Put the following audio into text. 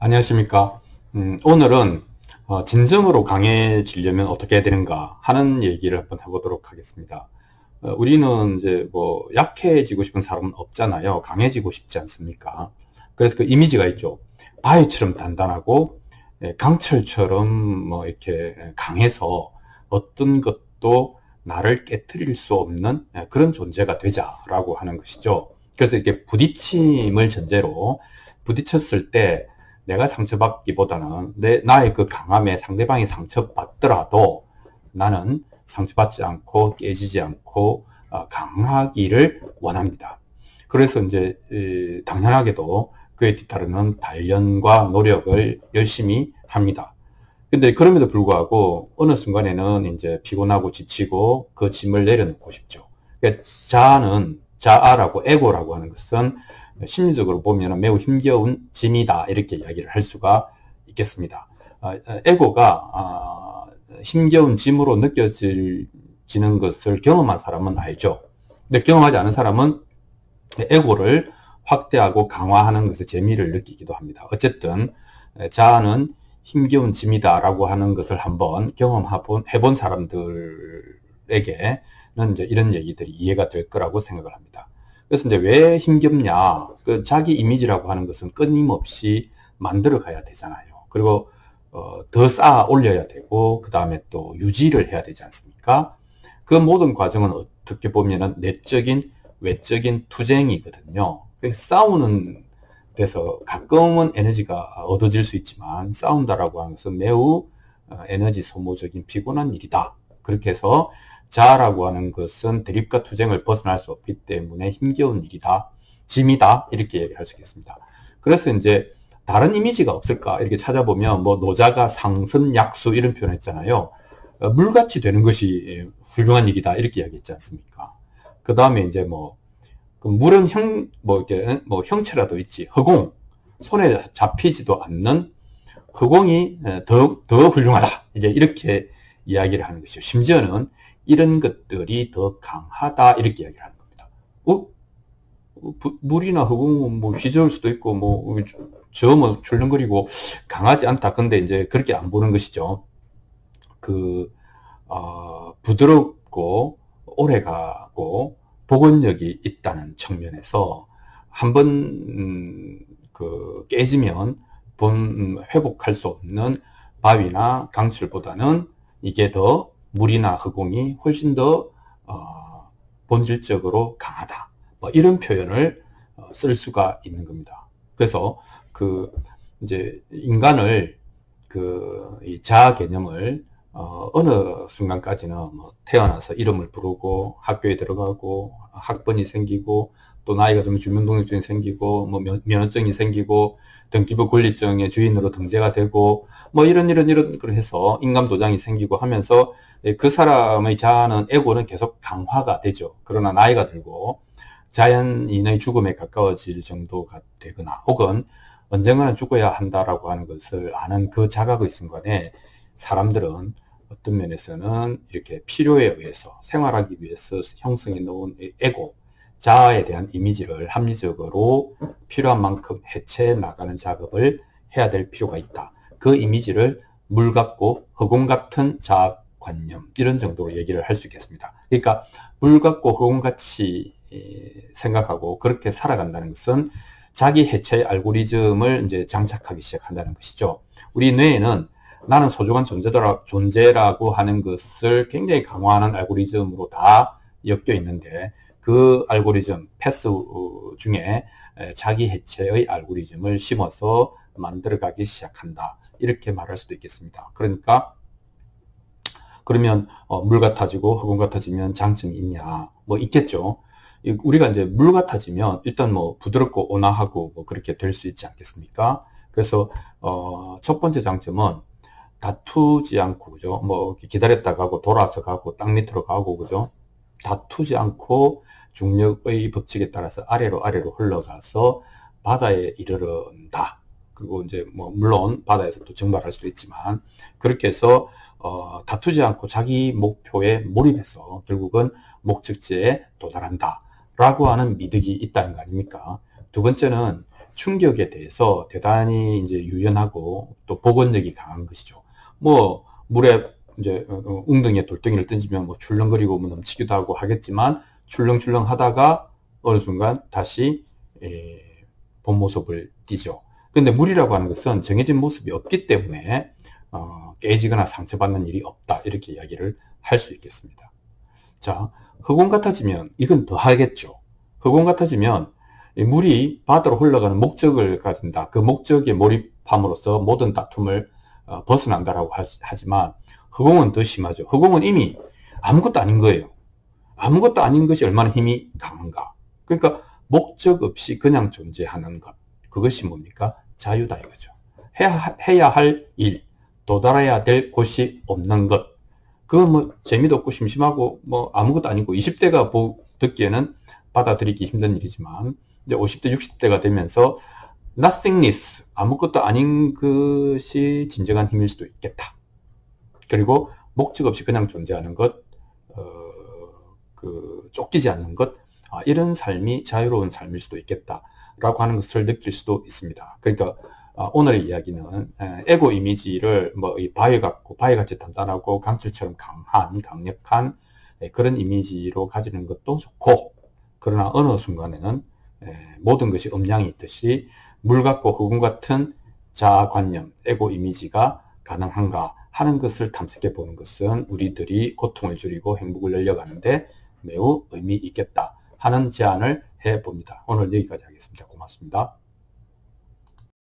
안녕하십니까. 오늘은 진정으로 강해지려면 어떻게 해야 되는가 하는 얘기를 한번 해보도록 하겠습니다. 우리는 이제 뭐 약해지고 싶은 사람은 없잖아요. 강해지고 싶지 않습니까? 그래서 그 이미지가 있죠. 바위처럼 단단하고 강철처럼 뭐 이렇게 강해서 어떤 것도 나를 깨트릴 수 없는 그런 존재가 되자라고 하는 것이죠. 그래서 이렇게 부딪힘을 전제로 부딪혔을 때 내가 상처받기보다는 나의 그 강함에 상대방이 상처받더라도 나는 상처받지 않고 깨지지 않고 강하기를 원합니다. 그래서 이제 당연하게도 그에 뒤따르는 단련과 노력을 열심히 합니다. 근데 그럼에도 불구하고 어느 순간에는 이제 피곤하고 지치고 그 짐을 내려놓고 싶죠. 그러니까 자아라고 에고라고 하는 것은 심리적으로 보면 매우 힘겨운 짐이다 이렇게 이야기를 할 수가 있겠습니다. 에고가 힘겨운 짐으로 느껴지는 것을 경험한 사람은 알죠. 근데 경험하지 않은 사람은 에고를 확대하고 강화하는 것의 재미를 느끼기도 합니다. 어쨌든 자아는 힘겨운 짐이다 라고 하는 것을 한번 경험해본 사람들에게는 이제 이런 얘기들이 이해가 될 거라고 생각을 합니다. 그래서 이제 왜 힘겹냐? 그 자기 이미지라고 하는 것은 끊임없이 만들어 가야 되잖아요. 그리고 더 쌓아 올려야 되고 그 다음에 또 유지를 해야 되지 않습니까? 그 모든 과정은 어떻게 보면은 내적인 외적인 투쟁이거든요. 싸우는 데서 가끔은 에너지가 얻어질 수 있지만 싸운다라고 하는 것은 매우 에너지 소모적인 피곤한 일이다. 그렇게 해서 자아라고 하는 것은 대립과 투쟁을 벗어날 수 없기 때문에 힘겨운 일이다, 짐이다 이렇게 얘기를 할 수 있겠습니다. 그래서 이제 다른 이미지가 없을까 이렇게 찾아보면 뭐 노자가 상선 약수 이런 표현 했잖아요. 물같이 되는 것이 훌륭한 일이다 이렇게 이야기했지 않습니까? 그 다음에 이제 뭐 그 물은 이렇게 뭐 형체라도 있지 허공 손에 잡히지도 않는 허공이 더 훌륭하다 이제 이렇게 이야기를 하는 것이죠. 심지어는 이런 것들이 더 강하다 이렇게 이야기를 하는 겁니다. 물이나 허공은 뭐 휘저을 수도 있고 뭐 출렁거리고 강하지 않다. 근데 이제 그렇게 안 보는 것이죠. 부드럽고 오래가고 복원력이 있다는 측면에서 한번 깨지면 회복할 수 없는 바위나 강철보다는 이게 더 물이나 허공이 훨씬 더 본질적으로 강하다. 뭐 이런 표현을 쓸 수가 있는 겁니다. 그래서 이제 인간을 이 자아 개념을 어느 순간까지는 뭐 태어나서 이름을 부르고 학교에 들어가고 학번이 생기고 또 나이가 들면 주민등록증이 생기고 뭐 면허증이 생기고 등기부 권리증의 주인으로 등재가 되고 뭐 이런 걸 해서 인감도장이 생기고 하면서 그 사람의 자아는 에고는 계속 강화가 되죠. 그러나 나이가 들고 자연인의 죽음에 가까워질 정도가 되거나 혹은 언젠가는 죽어야 한다라고 하는 것을 아는 그 자각의 순간에 사람들은 어떤 면에서는 이렇게 필요에 의해서 생활하기 위해서 형성해 놓은 에고, 자아에 대한 이미지를 합리적으로 필요한 만큼 해체해 나가는 작업을 해야 될 필요가 있다. 그 이미지를 물 같고 허공 같은 자아관념 이런 정도로 얘기를 할 수 있겠습니다. 그러니까 물 같고 허공같이 생각하고 그렇게 살아간다는 것은 자기 해체 알고리즘을 이제 장착하기 시작한다는 것이죠. 우리 뇌에는 나는 소중한 존재라고 하는 것을 굉장히 강화하는 알고리즘으로 다 엮여 있는데 그 알고리즘, 패스 중에 자기 해체의 알고리즘을 심어서 만들어가기 시작한다. 이렇게 말할 수도 있겠습니다. 그러니까 그러면 물 같아지고 허공 같아지면 장점이 있냐? 뭐 있겠죠. 우리가 이제 물 같아지면 일단 뭐 부드럽고 온화하고 뭐 그렇게 될 수 있지 않겠습니까? 그래서 첫 번째 장점은 다투지 않고 그죠? 뭐 기다렸다 가고 돌아서 가고 땅 밑으로 가고 그죠? 다투지 않고 중력의 법칙에 따라서 아래로 흘러가서 바다에 이르른다. 그리고 이제 뭐 물론 바다에서 또 증발할 수도 있지만 그렇게 해서 다투지 않고 자기 목표에 몰입해서 결국은 목적지에 도달한다 라고 하는 미덕이 있다는 거 아닙니까? 두 번째는 충격에 대해서 대단히 이제 유연하고 또 복원력이 강한 것이죠. 뭐 물에 이제 웅덩이에 돌덩이를 던지면 뭐 출렁거리고 뭐 넘치기도 하고 하겠지만 출렁출렁 하다가 어느 순간 다시 본 모습을 띠죠. 근데 물이라고 하는 것은 정해진 모습이 없기 때문에 깨지거나 상처받는 일이 없다, 이렇게 이야기를 할 수 있겠습니다. 자, 흑원 같아지면 이건 더 하겠죠. 흑원 같아지면 물이 바다로 흘러가는 목적을 가진다. 그 목적에 몰입함으로써 모든 다툼을 벗어난다라고 하지만 흑원은 더 심하죠. 흑원은 이미 아무것도 아닌 거예요. 아무것도 아닌 것이 얼마나 힘이 강한가. 그러니까 목적 없이 그냥 존재하는 것. 그것이 뭡니까? 자유다 이거죠. 해야 할 일, 도달해야 될 곳이 없는 것. 그건 뭐 재미도 없고 심심하고 뭐 아무것도 아니고 20대가 듣기에는 받아들이기 힘든 일이지만 이제 50대, 60대가 되면서 nothingness, 아무것도 아닌 것이 진정한 힘일 수도 있겠다. 그리고 목적 없이 그냥 존재하는 것, 쫓기지 않는 것, 이런 삶이 자유로운 삶일 수도 있겠다라고 하는 것을 느낄 수도 있습니다. 그러니까 오늘의 이야기는 에고 이미지를 뭐 이 바위같이 단단하고 강철처럼 강력한 그런 이미지로 가지는 것도 좋고, 그러나 어느 순간에는 모든 것이 음량이 있듯이 물 같고 흑원 같은 자아관념, 에고 이미지가 가능한가 하는 것을 탐색해 보는 것은 우리들이 고통을 줄이고 행복을 늘려가는데 매우 의미 있겠다 하는 제안을 해 봅니다. 오늘 여기까지 하겠습니다. 고맙습니다.